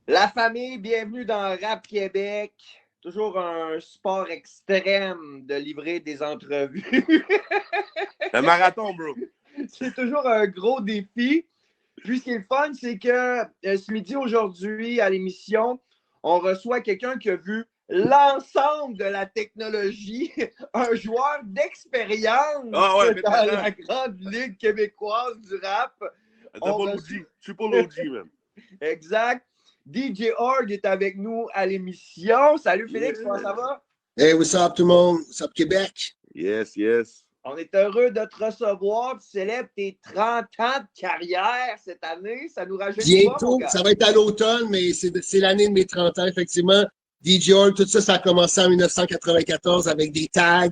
La famille, bienvenue dans Rap Québec. Toujours un sport extrême de livrer des entrevues. Un marathon, bro. C'est toujours un gros défi. Puis ce qui est le fun, c'est que ce midi, aujourd'hui, à l'émission, on reçoit quelqu'un qui a vu l'ensemble de la technologie, un joueur d'expérience dans la grande ligue québécoise du rap. Triple OG, man. Exact. DJ Org est avec nous à l'émission. Salut Félix, comment ça va? Hey, what's up tout le monde? What's up Québec? Yes, yes. On est heureux de te recevoir. Tu célèbres tes 30 ans de carrière cette année. Ça nous rajeunit pas, Bientôt, ça va être à l'automne, mais c'est l'année de mes 30 ans, effectivement. DJ Org, tout ça, ça a commencé en 1994 avec des tags,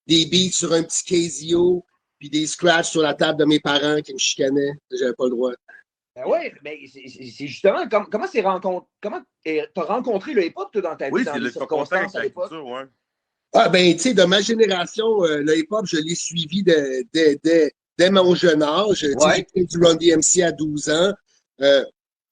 des beats sur un petit Casio, puis des scratchs sur la table de mes parents qui me chicanaient. J'avais pas le droit. Ben oui, mais c'est justement comment t'as rencontré le hip-hop dans ta vie, dans les circonstances à l'époque? Ouais. Ah ben, tu sais, de ma génération, le hip-hop, je l'ai suivi dès mon jeune âge. Ouais. J'ai fait du Run DMC à 12 ans.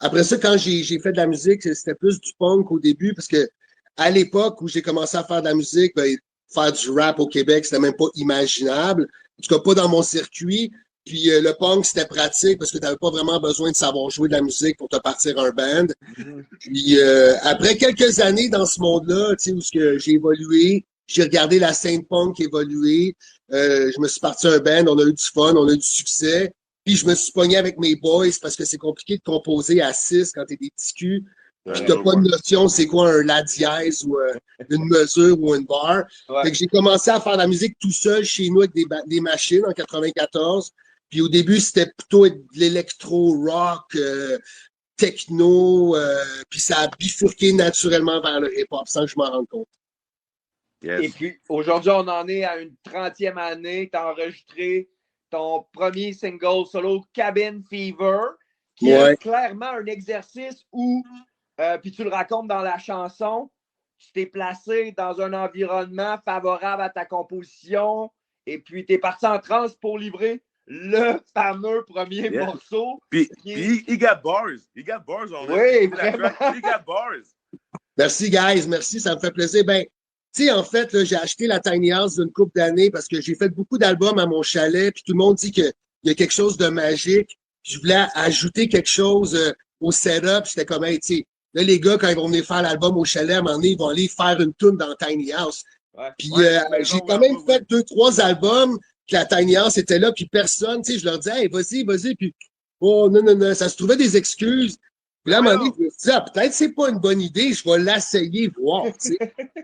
Après ça, quand j'ai fait de la musique, c'était plus du punk au début, parce que à l'époque où j'ai commencé à faire de la musique, ben, faire du rap au Québec, c'était même pas imaginable. En tout cas, pas dans mon circuit. Puis le punk, c'était pratique parce que tu n'avais pas vraiment besoin de savoir jouer de la musique pour te partir un band. Puis après quelques années dans ce monde-là, tu sais, où j'ai évolué, j'ai regardé la scène punk évoluer. Je me suis parti un band, on a eu du fun, on a eu du succès. Puis je me suis pogné avec mes boys parce que c'est compliqué de composer à 6 quand t'es des petits culs. Puis t'as pas de notion c'est quoi un la dièse ou une mesure ou une barre. Ouais. Fait que j'ai commencé à faire de la musique tout seul chez nous avec des machines en 94. Puis au début, c'était plutôt de l'électro-rock, techno, puis ça a bifurqué naturellement vers le hip-hop sans que je m'en rende compte. Yes. Et puis, aujourd'hui, on en est à une 30e année. Tu as enregistré ton premier single solo, Cabin Fever, qui est clairement un exercice où, puis tu le racontes dans la chanson, tu t'es placé dans un environnement favorable à ta composition et puis tu es parti en transe pour livrer le fameux premier morceau. Puis, he got bars. He got bars. Oui, vraiment. He got bars. Merci, guys. Merci, ça me fait plaisir. Ben, tu sais, en fait, là, j'ai acheté la Tiny House d'une couple d'années parce que j'ai fait beaucoup d'albums à mon chalet, puis tout le monde dit qu'il y a quelque chose de magique. Je voulais ajouter quelque chose au setup. J'étais comme, hey, tu sais, là, les gars, quand ils vont venir faire l'album au chalet, à un moment donné, ils vont aller faire une tune dans Tiny House. Puis j'ai quand même fait 2-3 albums, que la Tiny House était là, puis personne, tu sais, je leur disais, hey, vas-y, puis oh, non, ça se trouvait des excuses. Puis là, à un moment donné, je me suis dit, peut-être c'est pas une bonne idée, je vais l'essayer, voir, tu sais.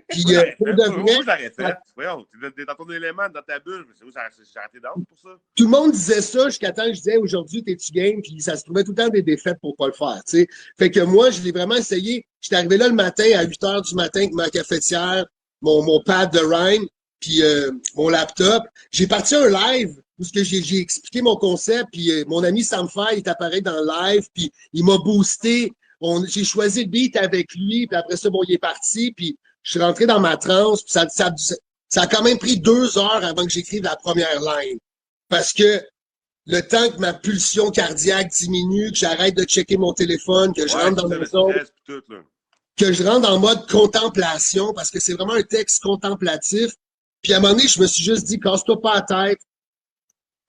Puis, pour de vrai... Voyons, t'es dans ton élément, dans ta bulle, mais c'est où j'ai raté d'âme pour ça? Tout le monde disait ça jusqu'à temps que je disais, aujourd'hui, t'es-tu game? Puis ça se trouvait tout le temps des défaites pour pas le faire, tu sais. Fait que moi, je l'ai vraiment essayé. J'étais arrivé là le matin, à 8 h du matin, avec ma cafetière, mon pad de rhyme, puis mon laptop. J'ai parti un live où j'ai expliqué mon concept, puis mon ami Sam Fay est apparu dans le live, puis il m'a boosté. J'ai choisi le beat avec lui, puis après ça, bon, il est parti, puis je suis rentré dans ma transe, puis ça a quand même pris 2 heures avant que j'écrive la première ligne. Parce que le temps que ma pulsion cardiaque diminue, que j'arrête de checker mon téléphone, que je rentre dans le zone, que je rentre en mode contemplation, parce que c'est vraiment un texte contemplatif. Puis à un moment donné, je me suis juste dit, casse-toi pas la tête,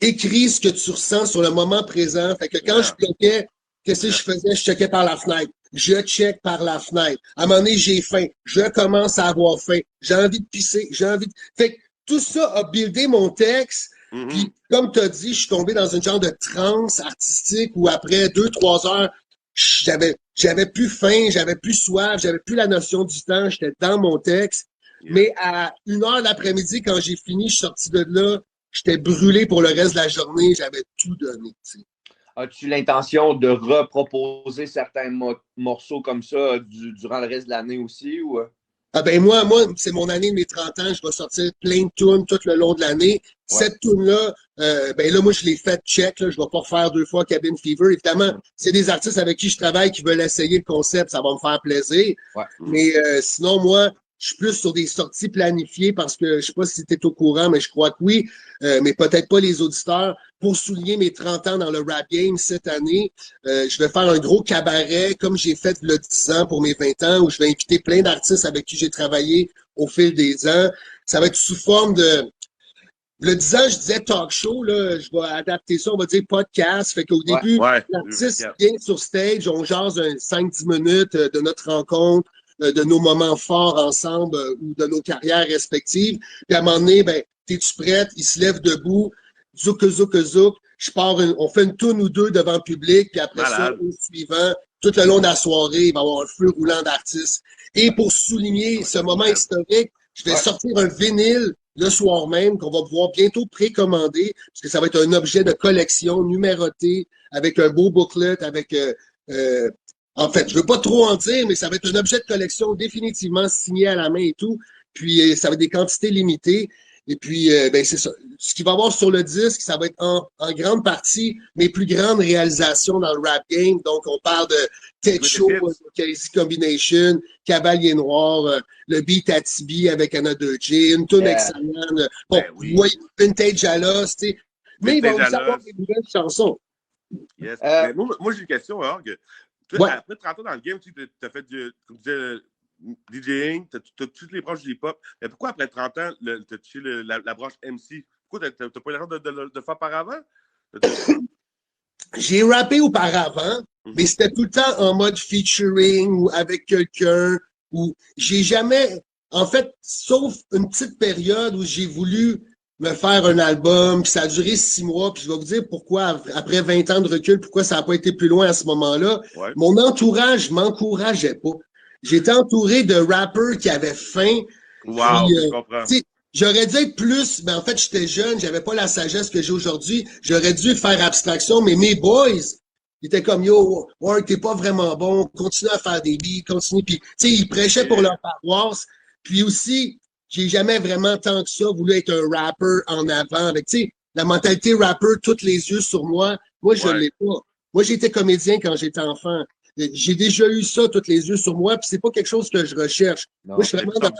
écris ce que tu ressens sur le moment présent. Fait que quand je bloquais, qu'est-ce que je faisais? Je checkais par la fenêtre. Je check par la fenêtre. À un moment donné, j'ai faim. Je commence à avoir faim. J'ai envie de pisser. Fait que tout ça a buildé mon texte. Puis, comme tu as dit, je suis tombé dans une genre de transe artistique où après 2-3 heures, j'avais plus faim, j'avais plus soif, j'avais plus la notion du temps, j'étais dans mon texte. Mais à 1 h l'après-midi, quand j'ai fini, je suis sorti de là, j'étais brûlé pour le reste de la journée, j'avais tout donné. T'sais. As-tu l'intention de reproposer certains morceaux comme ça durant le reste de l'année aussi? Ou... Ah ben moi, c'est mon année de mes 30 ans, je vais sortir plein de tunes tout le long de l'année. Cette tune-là, ben là, moi, je l'ai fait check, là, je vais pas refaire 2 fois Cabin Fever. Évidemment, c'est des artistes avec qui je travaille qui veulent essayer le concept, ça va me faire plaisir. Mais sinon, moi, Je suis plus sur des sorties planifiées parce que je sais pas si tu es au courant, mais je crois que oui, mais peut-être pas les auditeurs. Pour souligner mes 30 ans dans le rap game cette année, je vais faire un gros cabaret comme j'ai fait le 10 ans pour mes 20 ans où je vais inviter plein d'artistes avec qui j'ai travaillé au fil des ans. Ça va être sous forme de... Le 10 ans, je disais talk show, là, je vais adapter ça, on va dire podcast. Fait qu'au début, l'artiste vient sur stage, on jase 5-10 minutes de notre rencontre, de nos moments forts ensemble ou de nos carrières respectives. Puis à un moment donné, ben, t'es-tu prête? Il se lève debout, zouk, zouk, zouk. On fait une tourne ou deux devant le public, puis après ça, au suivant, tout le long de la soirée, il va y avoir un feu roulant d'artistes. Et pour souligner ce moment historique, je vais sortir un vinyle le soir même qu'on va pouvoir bientôt précommander, parce que ça va être un objet de collection numéroté, avec un beau booklet, avec... en fait, je veux pas trop en dire, mais ça va être un objet de collection définitivement signé à la main et tout. Puis, ça va être des quantités limitées. Et puis, ben c'est ça. Ce qu'il va y avoir sur le disque, ça va être en grande partie mes plus grandes réalisations dans le rap game. Donc, on parle de Ted Show, Casey Combination, Cavalier Noir, le beat à Tibi avec Another J, une tune excellente. Bon, Vintage Alos, tu sais. Mais il va aussi avoir des nouvelles chansons. Yes. Moi j'ai une question, Org. Après 30 ans dans le game, tu as fait comme tu disais, DJing, tu as toutes les branches du hip-hop. Mais pourquoi après 30 ans, tu as touché la branche MC? Pourquoi tu n'as pas eu l'air de le faire par avant? J'ai rappé auparavant, mais c'était tout le temps en mode featuring ou avec quelqu'un. Ou j'ai jamais, en fait, sauf une petite période où j'ai voulu me faire un album, puis ça a duré 6 mois, puis je vais vous dire pourquoi, après 20 ans de recul, pourquoi ça n'a pas été plus loin à ce moment-là. Ouais. Mon entourage m'encourageait pas. J'étais entouré de rappeurs qui avaient faim. Wow, puis, je comprends. J'aurais dû être plus, mais en fait, j'étais jeune, j'avais pas la sagesse que j'ai aujourd'hui. J'aurais dû faire abstraction, mais mes boys, ils étaient comme, yo, Work, t'es pas vraiment bon, continue à faire des beats, continue. Puis, tu sais, ils prêchaient pour leur paroisse. Puis aussi, j'ai jamais vraiment tant que ça voulu être un rapper en avant. Avec, tu sais, la mentalité rapper, tous les yeux sur moi. Moi, je l'ai pas. Moi, j'étais comédien quand j'étais enfant. J'ai déjà eu ça, tous les yeux sur moi, puis c'est pas quelque chose que je recherche. Non, moi, je suis vraiment dans...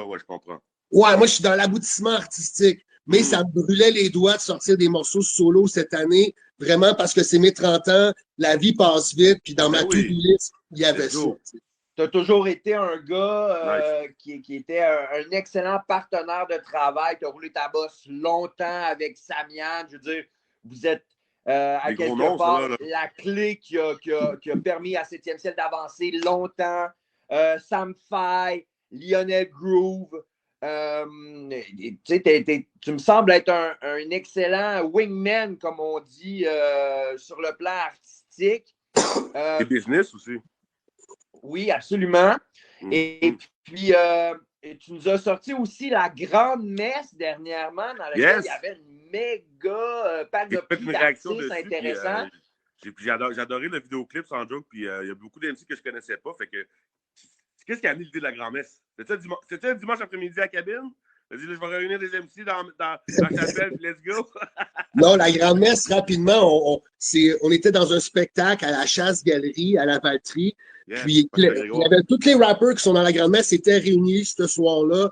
ouais, je comprends. Ouais, moi, je suis dans l'aboutissement artistique. Mais ça me brûlait les doigts de sortir des morceaux solo cette année, vraiment parce que c'est mes 30 ans, la vie passe vite, puis dans ma to-do list, il y avait ça. Tu as toujours été un gars qui était un excellent partenaire de travail. Tu as roulé ta bosse longtemps avec Samian. Je veux dire, vous êtes à quelque part la clé qui a permis à 7e ciel d'avancer longtemps. Sam Fay, Lionel Groove. Tu me sembles être un excellent wingman, comme on dit, sur le plan artistique. Et business aussi. Oui, absolument. Et puis, tu nous as sorti aussi la grande messe dernièrement, dans laquelle il y avait une méga panoplie d'artistes intéressants. J'ai adoré le vidéoclip sans joke, puis il y a beaucoup d'MC que je ne connaissais pas. Fait que, qu'est-ce qui a amené l'idée de la grand-messe? C'était un dimanche après-midi à la cabine? T'as dit, je vais réunir des MC dans la chapelle, let's go! Non, la grand-messe, rapidement, on était dans un spectacle à la Chasse-Galerie, à la Valtrie. Puis, il y avait tous les rappeurs qui sont dans la grand-messe étaient réunis ce soir-là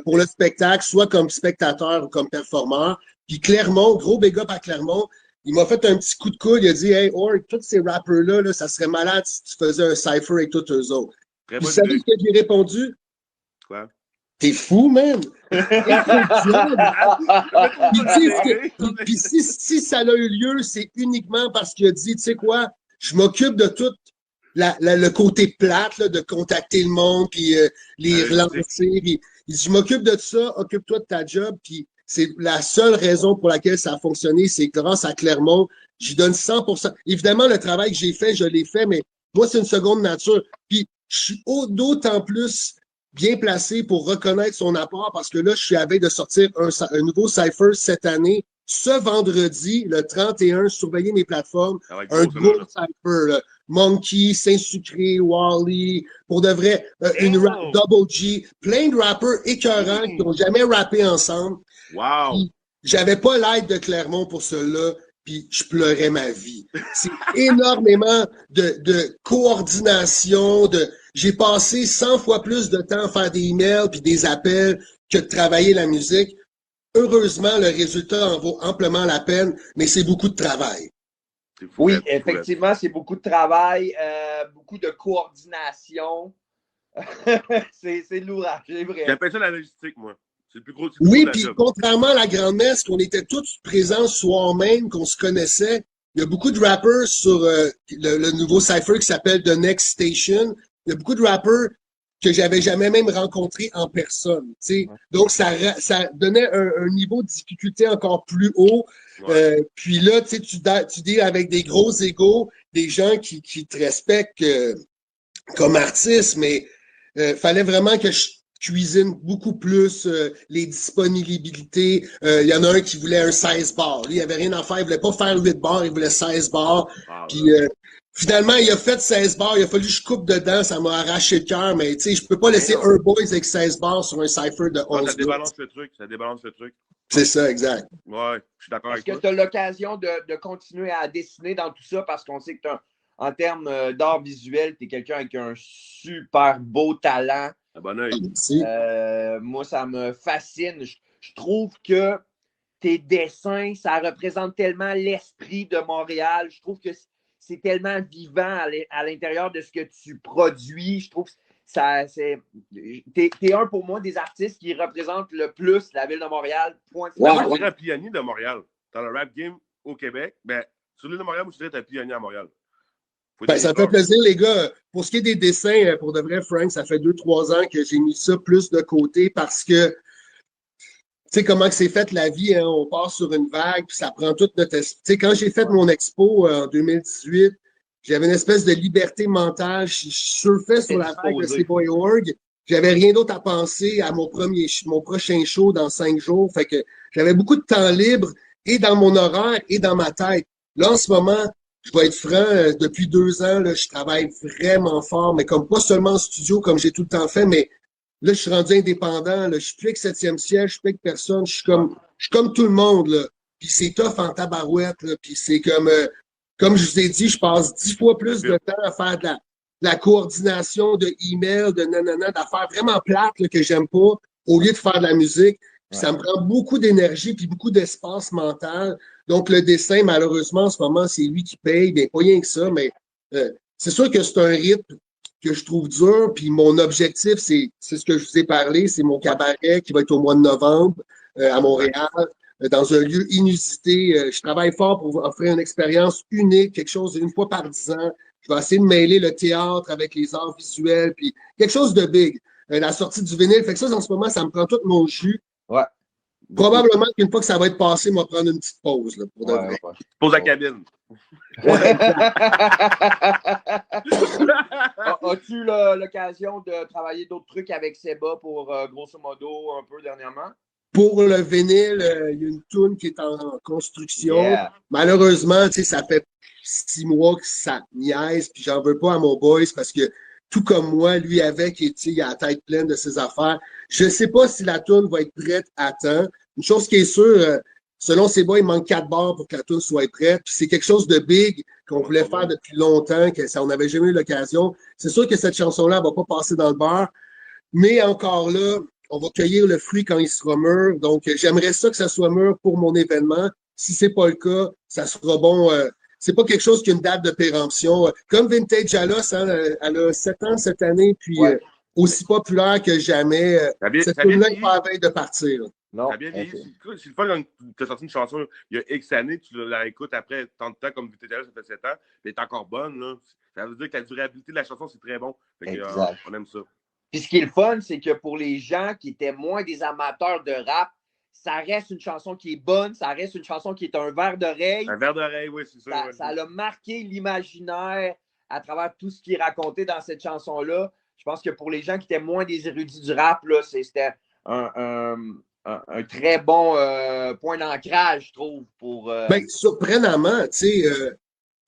pour le spectacle, soit comme spectateur ou comme performeur. Puis Clermont, gros big up à Clermont, il m'a fait un petit coup de coude. Il a dit, hey, Org, tous ces rappeurs-là, là, ça serait malade si tu faisais un cypher avec tous eux autres. Vous savez ce que j'ai répondu? Quoi? T'es fou, man! Puis si ça a eu lieu, c'est uniquement parce qu'il a dit, tu sais quoi, je m'occupe de tout le côté plate, là, de contacter le monde, puis les relancer. Puis, je m'occupe de ça, occupe-toi de ta job. Puis c'est la seule raison pour laquelle ça a fonctionné, c'est grâce à Clermont. J'y donne 100%. Évidemment, le travail que j'ai fait, je l'ai fait, mais moi, c'est une seconde nature. Puis je suis d'autant plus bien placé pour reconnaître son apport parce que là, je suis à veille de sortir un nouveau cypher cette année. Ce vendredi, le 31, surveillez mes plateformes, un gros cypher, là. Monkey, Saint-Sucré, Wally, pour de vrai, une Double G, plein de rappeurs écœurants qui n'ont jamais rappé ensemble. Wow! J'avais pas l'aide de Clermont pour cela, puis je pleurais ma vie. C'est énormément de coordination, j'ai passé 100 fois plus de temps à faire des emails puis des appels que de travailler la musique. Heureusement, le résultat en vaut amplement la peine, mais c'est beaucoup de travail. Oui, effectivement, c'est beaucoup de travail, beaucoup de coordination. c'est l'ouvrage, c'est vrai. J'appelle ça la logistique, moi. C'est le plus gros. Oui, puis contrairement à la Grande-Messe, qu'on était tous présents ce soir même, qu'on se connaissait, il y a beaucoup de rappers sur le nouveau cypher qui s'appelle The Next Station. Il y a beaucoup de rappers que j'avais jamais même rencontrés en personne. Ouais. Donc, ça donnait un niveau de difficulté encore plus haut. Ouais. Puis là, tu dis avec des gros égos, des gens qui te respectent comme artiste, mais fallait vraiment que je cuisine beaucoup plus les disponibilités. Il y en a un qui voulait un 16 bars. Lui, il avait rien à faire. Il voulait pas faire 8 bars, il voulait 16 bars. Puis finalement, il a fait 16 bars. Il a fallu que je coupe dedans. Ça m'a arraché le cœur. Mais tu sais, je peux pas laisser un boys avec 16 bars sur un cypher de 11 ça débalance le truc. Ça débalance le truc. C'est ça, exact. Ouais, je suis d'accord avec toi. Est-ce que tu as l'occasion de continuer à dessiner dans tout ça parce qu'on sait que en termes d'art visuel, tu es quelqu'un avec un super beau talent. Un bon œil. Moi, ça me fascine. Je trouve que tes dessins, ça représente tellement l'esprit de Montréal. Je trouve que c'est tellement vivant à l'intérieur de ce que tu produis. Je trouve que t'es un pour moi des artistes qui représentent le plus la ville de Montréal. Point. Moi, je dirais un pionnier de Montréal. Dans le rap game au Québec, ben, sur l'île de Montréal, moi, je dirais que t'es un pionnier à Montréal. Ça fait plaisir, les gars. Pour ce qui est des dessins, pour de vrai, Frank, ça fait 2-3 ans que j'ai mis ça plus de côté parce que, tu sais, comment c'est fait la vie, hein? On part sur une vague, puis ça prend toute notre... Tu sais, quand j'ai fait mon expo en 2018, j'avais une espèce de liberté mentale. Je surfais sur la vague de C-Boy.org. J'avais rien d'autre à penser à mon prochain show dans 5 jours. Fait que j'avais beaucoup de temps libre et dans mon horaire et dans ma tête. Là, en ce moment, je vais être franc, depuis 2 ans, là, je travaille vraiment fort, mais comme pas seulement en studio, comme j'ai tout le temps fait, mais là, je suis rendu indépendant, là, je suis plus avec 7e ciel, je suis plus avec personne, je suis comme tout le monde, là. Puis c'est tough en tabarouette, là, puis c'est comme je vous ai dit, je passe 10 fois plus de temps à faire de la coordination, de email, de nanana, d'affaires vraiment plates, là, que j'aime pas, au lieu de faire de la musique. Puis ça me prend beaucoup d'énergie puis beaucoup d'espace mental. Donc, le dessin, malheureusement, en ce moment, c'est lui qui paye. Bien, pas rien que ça, mais c'est sûr que c'est un rythme que je trouve dur. Puis mon objectif, c'est ce que je vous ai parlé, c'est mon cabaret qui va être au mois de novembre à Montréal, dans un lieu inusité. Je travaille fort pour offrir une expérience unique, quelque chose une fois par 10 ans. Je vais essayer de mêler le théâtre avec les arts visuels, puis quelque chose de big. La sortie du vinyle, fait que ça, en ce moment, ça me prend tout mon jus. Ouais. Probablement qu'une fois que ça va être passé, on va prendre une petite pause. Là, pour Pause à cabine. As-tu l'occasion de travailler d'autres trucs avec Seba pour, grosso modo, un peu dernièrement? Pour le vinyle, il y a une toune qui est en construction. Yeah. Malheureusement, ça fait 6 mois que ça niaise, puis j'en veux pas à mon boys parce que tout comme moi, lui avec, il a la tête pleine de ses affaires. Je ne sais pas si la toune va être prête à temps. Une chose qui est sûre, selon ses boys, il manque 4 bars pour que la toune soit prête. Puis c'est quelque chose de big qu'on voulait faire depuis longtemps, que ça, on n'avait jamais eu l'occasion. C'est sûr que cette chanson-là ne va pas passer dans le beurre, mais encore là, on va cueillir le fruit quand il sera mûr. Donc, j'aimerais ça que ça soit mûr pour mon événement. Si c'est pas le cas, ça sera bon. C'est pas quelque chose qui a une date de péremption. Comme Vintage Alos, hein, elle a 7 ans cette année, puis aussi populaire que jamais. Cette tune-là n'est pas à veille de partir. Non. Bien vieilli. C'est le fun quand tu as sorti une chanson il y a X années, tu la réécoutes après tant de temps, comme Vintage Alos, ça fait 7 ans, mais elle est encore bonne. Là. Ça veut dire que la durabilité de la chanson, c'est très bon. Fait que, on aime ça. Puis ce qui est le fun, c'est que pour les gens qui étaient moins des amateurs de rap, ça reste une chanson qui est bonne, ça reste une chanson qui est un verre d'oreille. Un verre d'oreille, oui, c'est ça. Ça a marqué l'imaginaire à travers tout ce qui est raconté dans cette chanson-là. Je pense que pour les gens qui étaient moins des érudits du rap, là, c'était un très bon point d'ancrage, je trouve. Surprenamment, tu sais,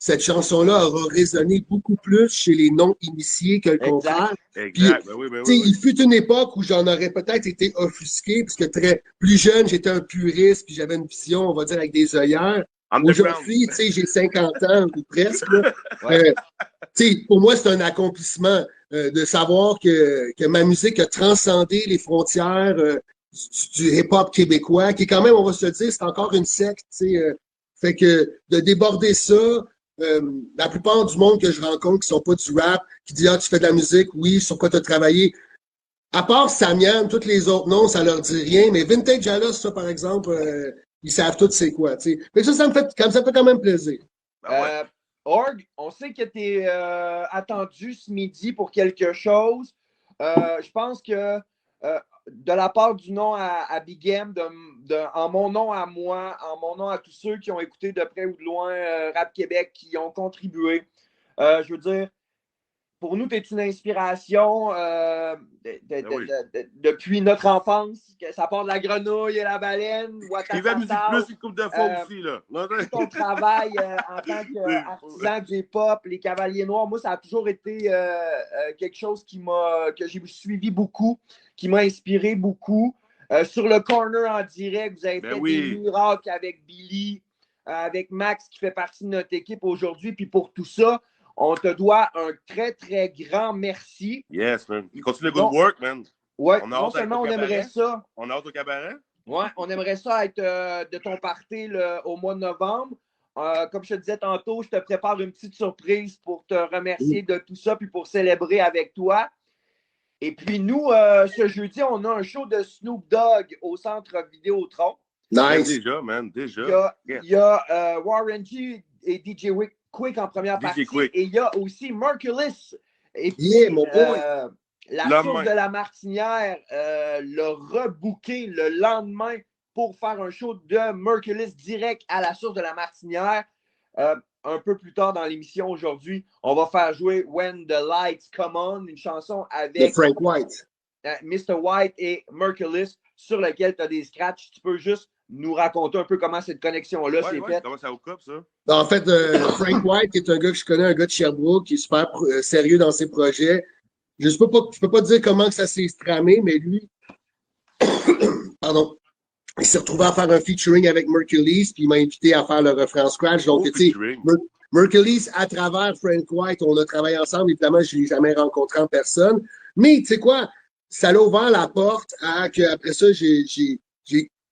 cette chanson-là aura résonné beaucoup plus chez les non-initiés que le contraire. Exact. Puis, il fut une époque où j'en aurais peut-être été offusqué, parce que plus jeune, j'étais un puriste, puis j'avais une vision, on va dire, avec des œillères. Aujourd'hui, tu sais, j'ai 50 ans ou presque. Ouais. Pour moi, c'est un accomplissement de savoir que ma musique a transcendé les frontières du hip-hop québécois, qui est quand même, on va se le dire, c'est encore une secte. Fait que de déborder ça, la plupart du monde que je rencontre qui sont pas du rap, qui disent « Ah, tu fais de la musique, oui, sur quoi tu as travaillé? » À part Samian, tous les autres noms, ça leur dit rien, mais Vintage Alos, ça, par exemple, ils savent tous c'est quoi. T'sais. Mais ça me fait quand même plaisir. Org, on sait que tu es attendu ce midi pour quelque chose. Je pense que de la part du nom à Big M, en mon nom à moi, en mon nom à tous ceux qui ont écouté de près ou de loin Rap Québec, qui ont contribué, je veux dire, pour nous, tu es une inspiration depuis notre enfance. Que ça part de la grenouille et la baleine. Il va musique plus une coupe de fois aussi. Là. Ton travail en tant qu'artisan du hip-hop, les Cavaliers Noirs, moi, ça a toujours été quelque chose que j'ai suivi beaucoup, qui m'a inspiré beaucoup. Sur le corner en direct, vous avez fait des miracles avec Billy, avec Max qui fait partie de notre équipe aujourd'hui. Puis pour tout ça, on te doit un très, très grand merci. Yes, man. Continue le good work, man. Oui, non seulement on aimerait ça. On a hâte au cabaret? Oui, on aimerait ça être de ton party au mois de novembre. Comme je te disais tantôt, je te prépare une petite surprise pour te remercier de tout ça puis pour célébrer avec toi. Et puis nous, ce jeudi, on a un show de Snoop Dogg au Centre Vidéotron. Nice. Déjà, man, déjà. Il y a Warren G et DJ Quick en première partie. Et il y a aussi Merciless. Et puis, mon boy. La source de la Martinière l'a rebooké le lendemain pour faire un show de Merciless direct à la source de la Martinière. Un peu plus tard dans l'émission aujourd'hui, on va faire jouer When the Lights Come On, une chanson avec Frank White. Mr. White et Merciless, sur lequel tu as des scratchs. Tu peux juste nous raconter un peu comment cette connexion-là s'est faite. Comment ça occupe, ça? En fait, Frank White est un gars que je connais, un gars de Sherbrooke, qui est super sérieux dans ses projets. Je peux pas dire comment que ça s'est tramé, mais lui, pardon, il s'est retrouvé à faire un featuring avec Merciless, puis il m'a invité à faire le refrain scratch. Donc, tu sais, Merciless, à travers Frank White, on a travaillé ensemble. Évidemment, je ne l'ai jamais rencontré en personne. Mais, tu sais quoi, ça l'a ouvert la porte à qu'après ça, j'ai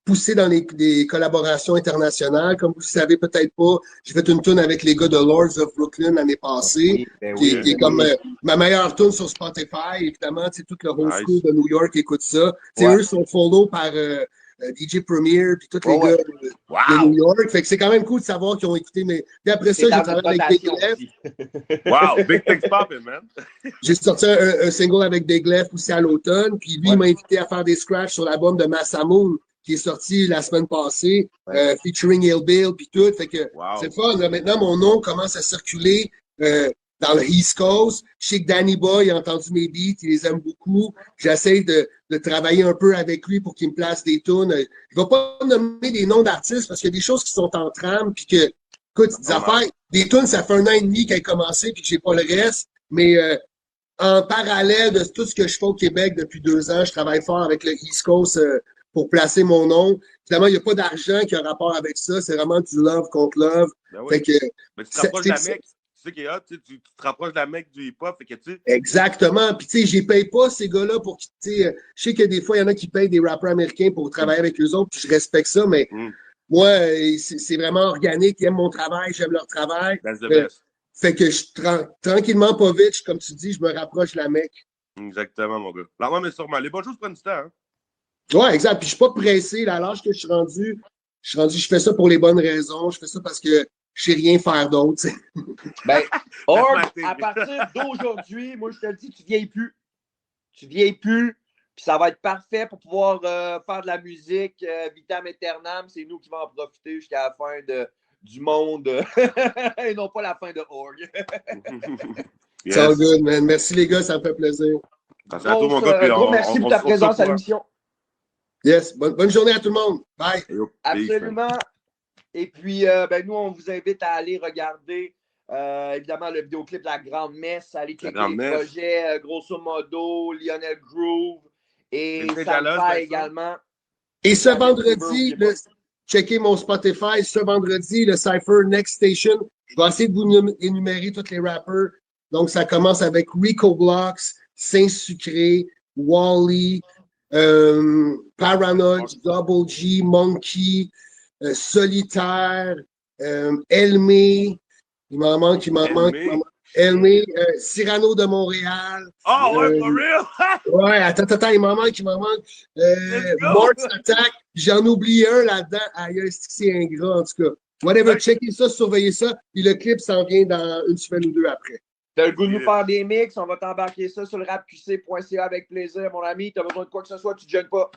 poussé dans des collaborations internationales. Comme vous le savez peut-être pas, j'ai fait une tune avec les gars de Lords of Brooklyn l'année passée, qui est comme ma meilleure tune sur Spotify. Évidemment, tu sais, tout le old school de New York écoute ça. Tu sais, eux sont follow par DJ Premier, puis tous les gars de New York. Fait que c'est quand même cool de savoir qu'ils ont écouté. Mais puis après ça, j'ai travaillé avec Deglef. Wow, big things popping, man. J'ai sorti un single avec Deglef aussi à l'automne. Puis lui, il m'a invité à faire des scratchs sur l'album de Massamoon, qui est sorti la semaine passée, featuring Ill Bill, puis tout. Fait que c'est fun. Là. Maintenant, mon nom commence à circuler dans le East Coast. Je sais que Danny Boy a entendu mes beats, il les aime beaucoup. J'essaie de travailler un peu avec lui pour qu'il me place des tunes. Je ne vais pas nommer des noms d'artistes parce qu'il y a des choses qui sont en trame, puis que, écoute, des tunes, ça fait 1 an et demi qu'elles ont commencé, puis que j'ai pas le reste. Mais en parallèle de tout ce que je fais au Québec depuis 2 ans, je travaille fort avec le East Coast pour placer mon nom. Finalement, il n'y a pas d'argent qui a rapport avec ça. C'est vraiment du love contre love. Ben oui. Fait que, mais tu te rapproches de la mec. Tu sais qu'il y a, tu te rapproches de la mec du hip-hop. Exactement. Puis, tu sais, je ne paye pas ces gars-là pour qu'ils. Je sais que des fois, il y en a qui payent des rappeurs américains pour travailler avec eux autres, puis je respecte ça, mais moi, c'est vraiment organique. Ils aiment mon travail, j'aime leur travail. That's the best. Fait que tranquillement, pas vite, comme tu dis, je me rapproche de la mec. Exactement, mon gars. Lentement, mais sûrement. Les bonnes choses prennent du temps, hein? Ouais, exact. Puis je suis pas pressé. Là, à l'âge que je suis rendu, je fais ça pour les bonnes raisons. Je fais ça parce que je sais rien faire d'autre. Ben, Org, à partir d'aujourd'hui, moi je te le dis, tu vieillis plus. Tu vieillis plus. Puis ça va être parfait pour pouvoir faire de la musique vitam aeternam. C'est nous qui vont en profiter jusqu'à la fin du monde. Et non pas la fin de Org. Yes. C'est all good, man. Merci les gars, ça me fait plaisir. Merci à toi, mon gars. Gros merci pour ta présence à l'émission. Yes, bonne journée à tout le monde. Bye. Absolument. Et puis, nous, on vous invite à aller regarder, évidemment, le vidéoclip de La Grande Messe, aller checker les projets, grosso modo, Lionel Groove et Salva également. Et ce vendredi, checker mon Spotify ce vendredi, le Cypher Next Station. Je vais essayer de vous énumérer tous les rappers. Donc, ça commence avec Rico Blocks, Saint-Sucré, Wally, Paranoid, Double G, Monkey, Solitaire, Elmé. Il m'en manque. Elmé, Cyrano de Montréal. Ah ouais, for real? Ouais, attends, il m'en manque. Morse Attack, j'en oublie un là-dedans. Aïe, c'est ingrat, en tout cas. Whatever, checkez ça, surveillez ça. Puis le clip s'en vient dans une semaine ou deux après. T'as le goût de nous faire des mix, on va t'embarquer ça sur le rapqc.ca avec plaisir, mon ami. T'as besoin de quoi que ce soit, tu te gênes pas.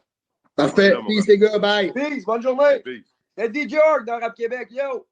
Parfait. Peace, les gars. Bye. Peace, bonne journée. Peace. C'est DJ Org dans Rap Québec. Yo!